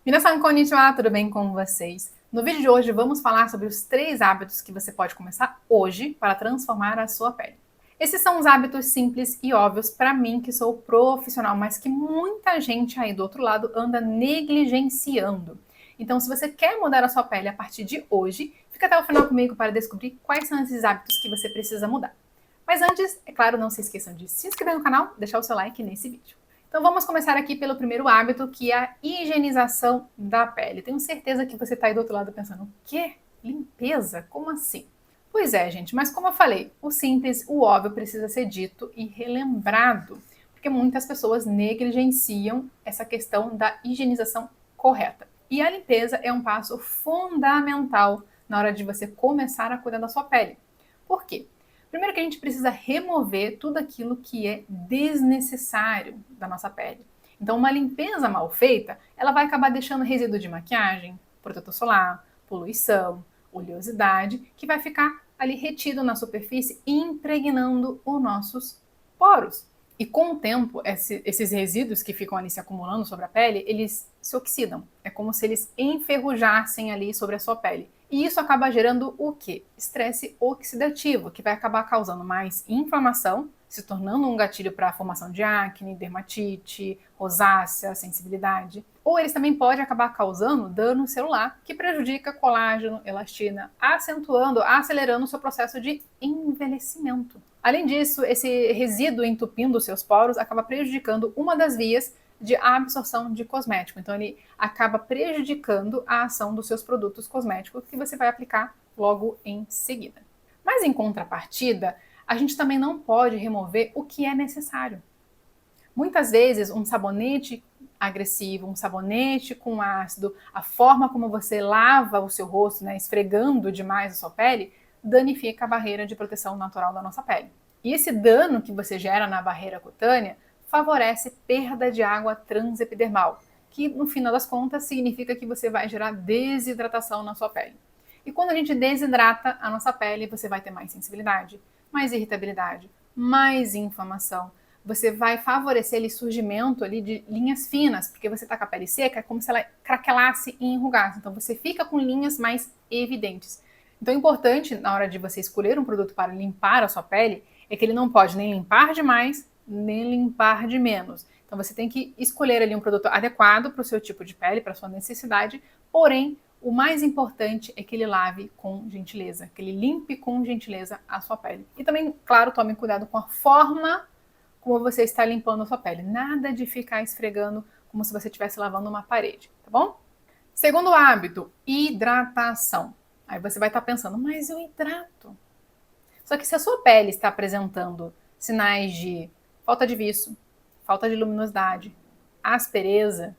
Minasan konnichiwa, tudo bem com vocês? No vídeo de hoje vamos falar sobre os 3 hábitos que você pode começar hoje para transformar a sua pele. Esses são os hábitos simples e óbvios para mim que sou profissional, mas que muita gente aí do outro lado anda negligenciando. Então, se você quer mudar a sua pele a partir de hoje, fica até o final comigo para descobrir quais são esses hábitos que você precisa mudar. Mas antes, é claro, não se esqueçam de se inscrever no canal, deixar o seu like nesse vídeo. Então vamos começar aqui pelo primeiro hábito, que é a higienização da pele. Tenho certeza que você está aí do outro lado pensando, o quê? Limpeza? Como assim? Pois é, gente, mas como eu falei, o simples, o óbvio precisa ser dito e relembrado, porque muitas pessoas negligenciam essa questão da higienização correta. E a limpeza é um passo fundamental na hora de você começar a cuidar da sua pele. Por quê? Primeiro que a gente precisa remover tudo aquilo que é desnecessário da nossa pele. Então, uma limpeza mal feita, ela vai acabar deixando resíduo de maquiagem, protetor solar, poluição, oleosidade, que vai ficar ali retido na superfície, impregnando os nossos poros. E com o tempo, esses resíduos que ficam ali se acumulando sobre a pele, eles se oxidam. É como se eles enferrujassem ali sobre a sua pele. E isso acaba gerando o quê? Estresse oxidativo, que vai acabar causando mais inflamação, se tornando um gatilho para a formação de acne, dermatite, rosácea, sensibilidade. Ou eles também podem acabar causando dano celular, que prejudica colágeno, elastina, acentuando, acelerando o seu processo de envelhecimento. Além disso, esse resíduo entupindo os seus poros acaba prejudicando uma das vias de absorção de cosmético. Então, ele acaba prejudicando a ação dos seus produtos cosméticos que você vai aplicar logo em seguida. Mas, em contrapartida, a gente também não pode remover o que é necessário. Muitas vezes, um sabonete agressivo, um sabonete com ácido, a forma como você lava o seu rosto, né, esfregando demais a sua pele, danifica a barreira de proteção natural da nossa pele. E esse dano que você gera na barreira cutânea favorece perda de água transepidermal, que no final das contas significa que você vai gerar desidratação na sua pele. E quando a gente desidrata a nossa pele, você vai ter mais sensibilidade, mais irritabilidade, mais inflamação. Você vai favorecer o surgimento ali de linhas finas, porque você está com a pele seca, é como se ela craquelasse e enrugasse. Então você fica com linhas mais evidentes. Então, o importante na hora de você escolher um produto para limpar a sua pele é que ele não pode nem limpar demais, nem limpar de menos. Então, você tem que escolher ali um produto adequado para o seu tipo de pele, para a sua necessidade, porém, o mais importante é que ele lave com gentileza, que ele limpe com gentileza a sua pele. E também, claro, tome cuidado com a forma como você está limpando a sua pele. Nada de ficar esfregando como se você estivesse lavando uma parede, tá bom? Segundo hábito, hidratação. Aí você vai estar pensando, mas eu hidrato. Só que se a sua pele está apresentando sinais de falta de viço, falta de luminosidade, aspereza,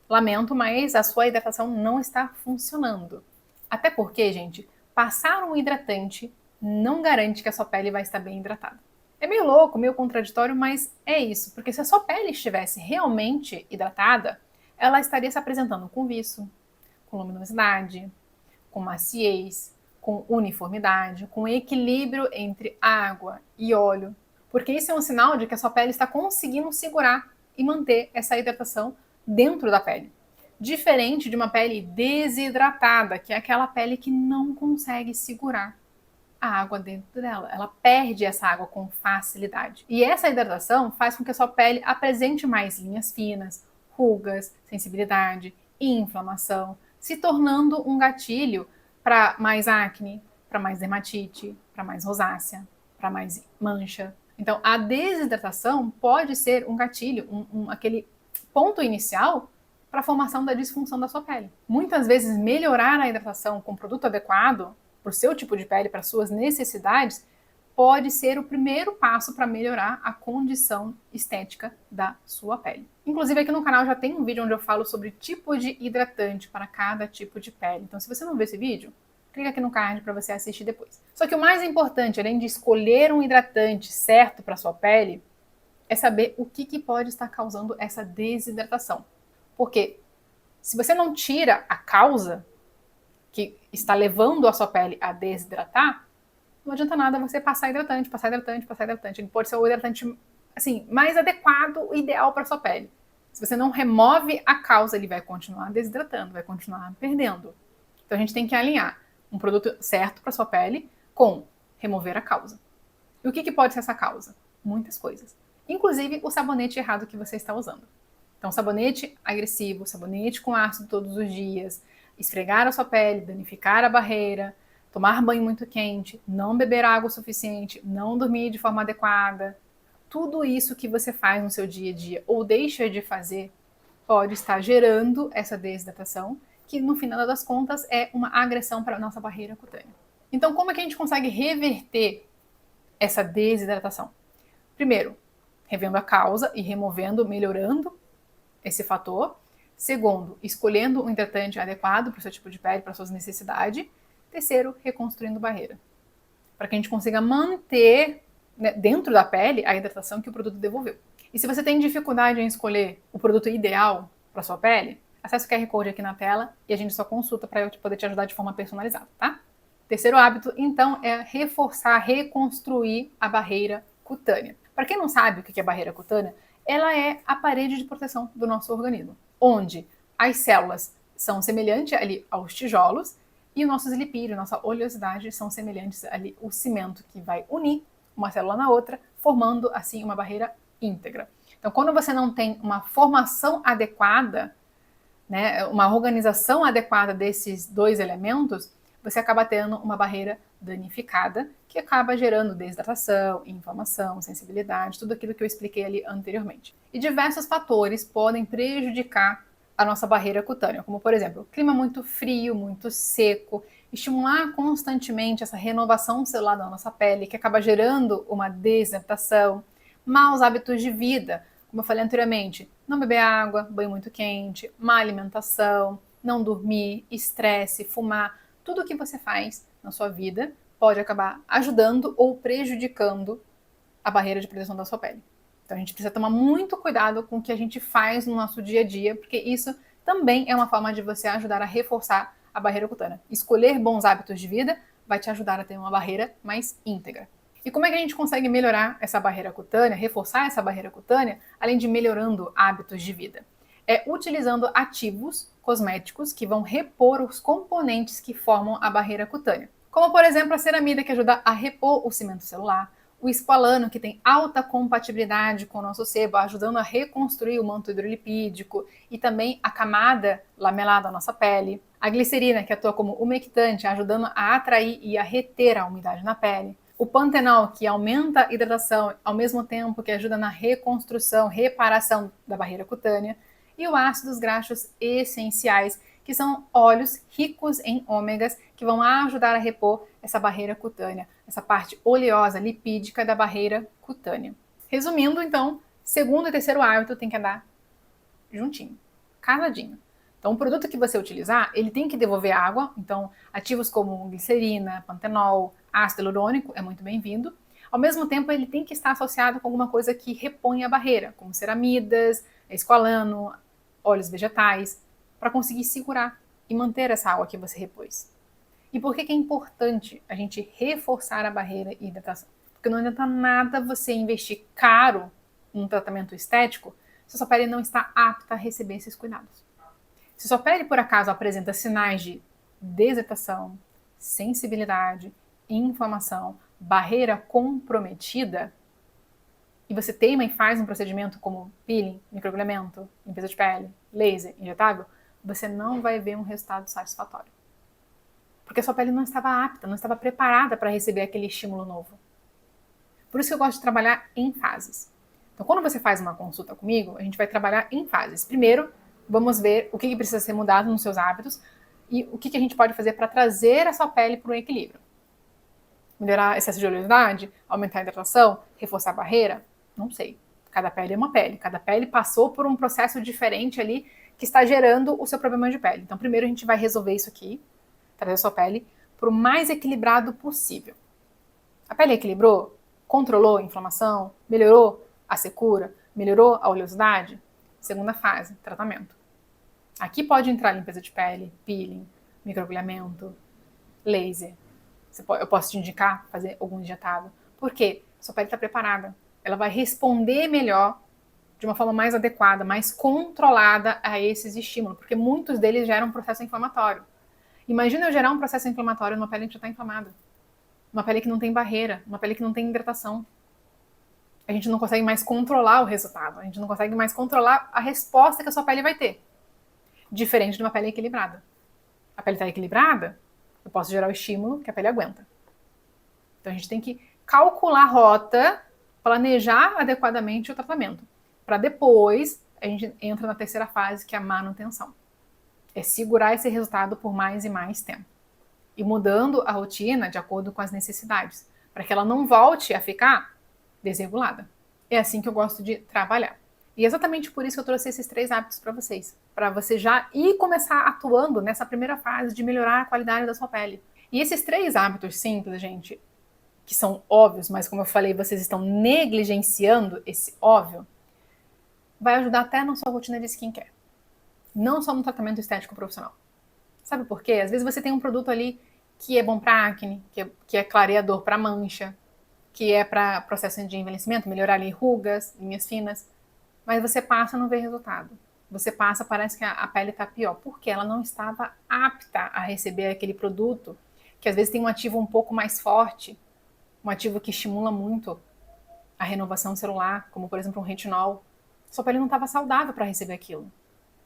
lamento, mas a sua hidratação não está funcionando. Até porque, gente, passar um hidratante não garante que a sua pele vai estar bem hidratada. É meio louco, meio contraditório, mas é isso. Porque se a sua pele estivesse realmente hidratada, ela estaria se apresentando com viço, com luminosidade, com maciez, com uniformidade, com equilíbrio entre água e óleo, porque isso é um sinal de que a sua pele está conseguindo segurar e manter essa hidratação dentro da pele. Diferente de uma pele desidratada, que é aquela pele que não consegue segurar a água dentro dela. Ela perde essa água com facilidade. E essa hidratação faz com que a sua pele apresente mais linhas finas, rugas, sensibilidade e inflamação, se tornando um gatilho para mais acne, para mais dermatite, para mais rosácea, para mais mancha. Então, a desidratação pode ser um gatilho, aquele ponto inicial para a formação da disfunção da sua pele. Muitas vezes, melhorar a hidratação com produto adequado para o seu tipo de pele, para suas necessidades, pode ser o primeiro passo para melhorar a condição estética da sua pele. Inclusive, aqui no canal já tem um vídeo onde eu falo sobre tipo de hidratante para cada tipo de pele. Então, se você não viu esse vídeo, clica aqui no card para você assistir depois. Só que o mais importante, além de escolher um hidratante certo para sua pele, é saber o que pode estar causando essa desidratação. Porque se você não tira a causa que está levando a sua pele a desidratar, não adianta nada você passar hidratante, passar hidratante, passar hidratante. Ele pode ser o hidratante assim, mais adequado, ideal para sua pele. Se você não remove a causa, ele vai continuar desidratando, vai continuar perdendo. Então a gente tem que alinhar um produto certo para sua pele com remover a causa. E o que pode ser essa causa? Muitas coisas. Inclusive o sabonete errado que você está usando. Então, sabonete agressivo, sabonete com ácido todos os dias, esfregar a sua pele, danificar a barreira, tomar banho muito quente, não beber água o suficiente, não dormir de forma adequada. Tudo isso que você faz no seu dia a dia ou deixa de fazer pode estar gerando essa desidratação, que no final das contas é uma agressão para a nossa barreira cutânea. Então, como é que a gente consegue reverter essa desidratação? Primeiro, revendo a causa e removendo, melhorando esse fator. Segundo, escolhendo um hidratante adequado para o seu tipo de pele, para suas necessidades. Terceiro, reconstruindo barreira. Para que a gente consiga manter, né, dentro da pele a hidratação que o produto devolveu. E se você tem dificuldade em escolher o produto ideal para sua pele, acesse o QR Code aqui na tela e a gente só consulta para eu poder te ajudar de forma personalizada, tá? Terceiro hábito, então, é reforçar, reconstruir a barreira cutânea. Para quem não sabe o que é barreira cutânea, ela é a parede de proteção do nosso organismo, onde as células são semelhantes ali aos tijolos e os nossos lipídios, nossa oleosidade são semelhantes ali ao cimento que vai unir uma célula na outra, formando assim uma barreira íntegra. Então, quando você não tem uma formação adequada, né, uma organização adequada desses dois elementos, você acaba tendo uma barreira danificada, que acaba gerando desidratação, inflamação, sensibilidade, tudo aquilo que eu expliquei ali anteriormente. E diversos fatores podem prejudicar a nossa barreira cutânea, como por exemplo, clima muito frio, muito seco, estimular constantemente essa renovação celular da nossa pele, que acaba gerando uma desidratação, maus hábitos de vida, como eu falei anteriormente, não beber água, banho muito quente, má alimentação, não dormir, estresse, fumar, tudo o que você faz na sua vida pode acabar ajudando ou prejudicando a barreira de proteção da sua pele. Então a gente precisa tomar muito cuidado com o que a gente faz no nosso dia a dia, porque isso também é uma forma de você ajudar a reforçar a barreira cutânea. Escolher bons hábitos de vida vai te ajudar a ter uma barreira mais íntegra. E como é que a gente consegue melhorar essa barreira cutânea, reforçar essa barreira cutânea, além de melhorando hábitos de vida? É utilizando ativos cosméticos que vão repor os componentes que formam a barreira cutânea. Como, por exemplo, a ceramida, que ajuda a repor o cimento celular, o esqualano, que tem alta compatibilidade com o nosso sebo, ajudando a reconstruir o manto hidrolipídico e também a camada lamelar da nossa pele. A glicerina, que atua como umectante, ajudando a atrair e a reter a umidade na pele. O pantenol, que aumenta a hidratação, ao mesmo tempo que ajuda na reconstrução, reparação da barreira cutânea. E o ácidos graxos essenciais, que são óleos ricos em ômegas, que vão ajudar a repor essa barreira cutânea, essa parte oleosa, lipídica da barreira cutânea. Resumindo, então, segundo e terceiro hábito tem que andar juntinho, casadinho. Então, o produto que você utilizar, ele tem que devolver água, então ativos como glicerina, pantenol, ácido hialurônico é muito bem-vindo. Ao mesmo tempo, ele tem que estar associado com alguma coisa que repõe a barreira, como ceramidas, esqualano, óleos vegetais, para conseguir segurar e manter essa água que você repôs. E por que é importante a gente reforçar a barreira e hidratação? Porque não adianta nada você investir caro num tratamento estético se a sua pele não está apta a receber esses cuidados. Se sua pele, por acaso, apresenta sinais de desidratação, sensibilidade, inflamação, barreira comprometida, e você teima e faz um procedimento como peeling, microagulhamento, limpeza de pele, laser, injetável, você não vai ver um resultado satisfatório. Porque a sua pele não estava apta, não estava preparada para receber aquele estímulo novo. Por isso que eu gosto de trabalhar em fases. Então, quando você faz uma consulta comigo, a gente vai trabalhar em fases. Primeiro, vamos ver o que precisa ser mudado nos seus hábitos e o que a gente pode fazer para trazer a sua pele para um equilíbrio. Melhorar excesso de oleosidade, aumentar a hidratação, reforçar a barreira? Não sei. Cada pele é uma pele. Cada pele passou por um processo diferente ali que está gerando o seu problema de pele. Então, primeiro a gente vai resolver isso aqui, trazer a sua pele para o mais equilibrado possível. A pele equilibrou? Controlou a inflamação? Melhorou a secura? Melhorou a oleosidade? Segunda fase, tratamento. Aqui pode entrar limpeza de pele, peeling, microagulhamento, laser. Eu posso te indicar fazer algum injetável. Por quê? Sua pele está preparada. Ela vai responder melhor de uma forma mais adequada, mais controlada a esses estímulos, porque muitos deles geram um processo inflamatório. Imagina eu gerar um processo inflamatório numa pele que já está inflamada, uma pele que não tem barreira, uma pele que não tem hidratação. A gente não consegue mais controlar o resultado, a gente não consegue mais controlar a resposta que a sua pele vai ter. Diferente de uma pele equilibrada. A pele está equilibrada, eu posso gerar o estímulo que a pele aguenta. Então a gente tem que calcular a rota, planejar adequadamente o tratamento, para depois a gente entra na terceira fase, que é a manutenção. É segurar esse resultado por mais e mais tempo. E mudando a rotina de acordo com as necessidades, para que ela não volte a ficar desregulada. É assim que eu gosto de trabalhar. E é exatamente por isso que eu trouxe esses 3 hábitos para vocês. Para você já ir começar atuando nessa primeira fase de melhorar a qualidade da sua pele. E esses 3 hábitos simples, gente, que são óbvios, mas como eu falei, vocês estão negligenciando esse óbvio, vai ajudar até na sua rotina de skincare. Não só no tratamento estético profissional. Sabe por quê? Às vezes você tem um produto ali que é bom para acne, que é clareador para mancha, que é para processo de envelhecimento, melhorar ali rugas, linhas finas, mas você passa e não vê resultado. Você passa, parece que a pele está pior, porque ela não estava apta a receber aquele produto, que às vezes tem um ativo um pouco mais forte, um ativo que estimula muito a renovação celular, como por exemplo um retinol. Sua pele não estava saudável para receber aquilo.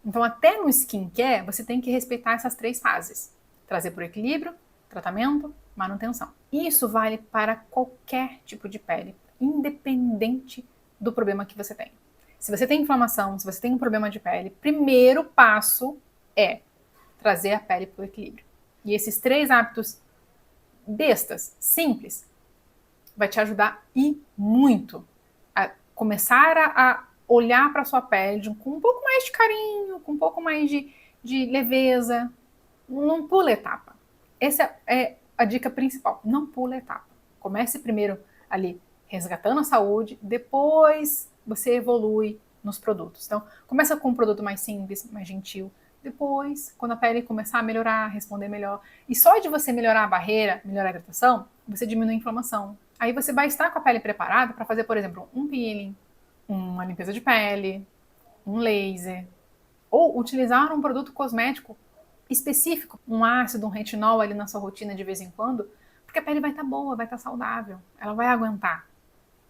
Então até no skincare você tem que respeitar essas 3 fases. Trazer por equilíbrio, tratamento, manutenção. Isso vale para qualquer tipo de pele, independente do problema que você tem. Se você tem inflamação, se você tem um problema de pele, primeiro passo é trazer a pele para o equilíbrio. E esses 3 hábitos bestas, simples, vai te ajudar e muito a começar a olhar para a sua pele com um pouco mais de carinho, com um pouco mais de leveza. Não pula etapa. Essa é a dica principal. Não pula etapa. Comece primeiro ali resgatando a saúde, depois você evolui nos produtos. Então, começa com um produto mais simples, mais gentil. Depois, quando a pele começar a melhorar, responder melhor. E só de você melhorar a barreira, melhorar a hidratação, você diminui a inflamação. Aí você vai estar com a pele preparada para fazer, por exemplo, um peeling, uma limpeza de pele, um laser, ou utilizar um produto cosmético específico, um ácido, um retinol ali na sua rotina de vez em quando, porque a pele vai estar boa, vai estar saudável, ela vai aguentar,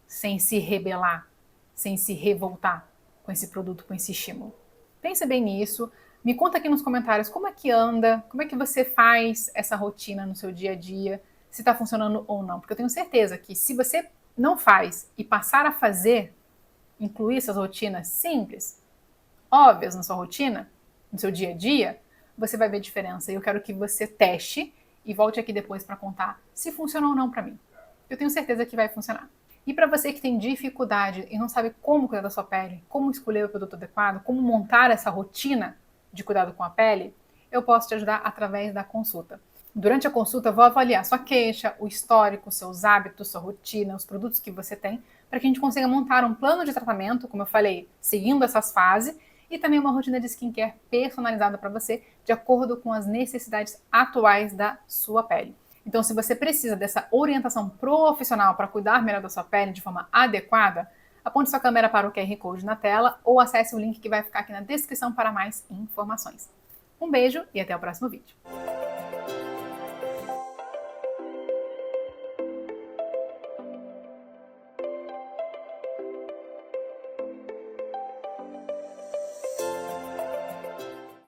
sem se rebelar, sem se revoltar com esse produto, com esse estímulo. Pense bem nisso, me conta aqui nos comentários como é que anda, como é que você faz essa rotina no seu dia a dia, se está funcionando ou não, porque eu tenho certeza que se você não faz e passar a fazer, incluir essas rotinas simples, óbvias na sua rotina, no seu dia a dia, você vai ver diferença. E eu quero que você teste e volte aqui depois para contar se funcionou ou não para mim. Eu tenho certeza que vai funcionar. E para você que tem dificuldade e não sabe como cuidar da sua pele, como escolher o produto adequado, como montar essa rotina de cuidado com a pele, eu posso te ajudar através da consulta. Durante a consulta, eu vou avaliar sua queixa, o histórico, seus hábitos, sua rotina, os produtos que você tem, para que a gente consiga montar um plano de tratamento, como eu falei, seguindo essas fases, e também uma rotina de skincare personalizada para você, de acordo com as necessidades atuais da sua pele. Então, se você precisa dessa orientação profissional para cuidar melhor da sua pele de forma adequada, aponte sua câmera para o QR Code na tela ou acesse o link que vai ficar aqui na descrição para mais informações. Um beijo e até o próximo vídeo.